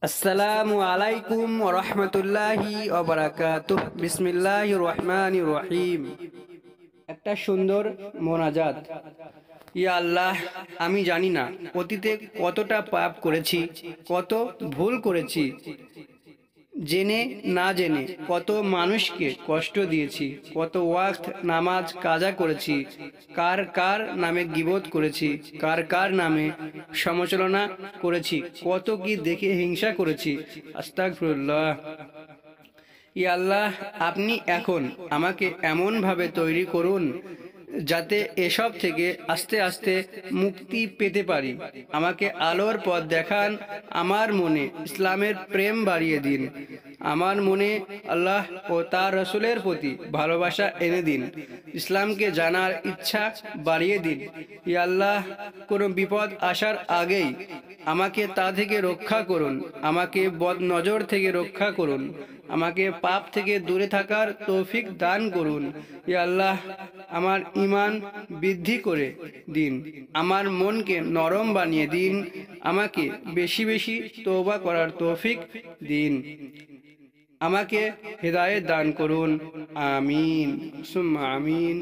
আসসালামু আলাইকুম ওয়া রাহমাতুল্লাহি ওয়া বারাকাতুহু। বিসমিল্লাহির রহমানির রহিম। একটা সুন্দর মোনাজাত। ইয়া আল্লাহ, আমি জানি না অতীতে কতটা পাপ করেছি, কত ভুল করেছি, জেনে না জেনে কত মানুষকে কষ্ট দিয়েছি, কত ওয়াক্ত নামাজ কাজা করেছি, কার কার নামে গীবত করেছি, কার কার নামে সমালোচনা করেছি, কত কি দেখে হিংসা করেছি। আস্তাগফিরুল্লাহ। ইয়া আল্লাহ, আপনি এখন আমাকে এমনভাবে তৈরি করুন যাতে এসব থেকে আস্তে আস্তে মুক্তি পেতে পারি। আমাকে আলোর পথ দেখান, আমার মনে ইসলামের প্রেম বাড়িয়ে দিন, আমার মনে আল্লাহ ও তার রসুলের প্রতি ভালোবাসা এনে দিন, ইসলামকে জানার ইচ্ছা বাড়িয়ে দিন। ইয়া আল্লাহ, কোনো বিপদ আসার আগেই আমাকে তা থেকে রক্ষা করুন, আমাকে বদনজর থেকে রক্ষা করুন, আমাকে পাপ থেকে দূরে থাকার তৌফিক দান করুন। ইয়া আল্লাহ, আমার ঈমান বৃদ্ধি করে দিন, আমার মনকে নরম বানিয়ে দিন, আমাকে বেশি বেশি তওবা করার তৌফিক দিন, আমাকে হেদায়েত দান করুন। আমিন সুম্মা আমিন।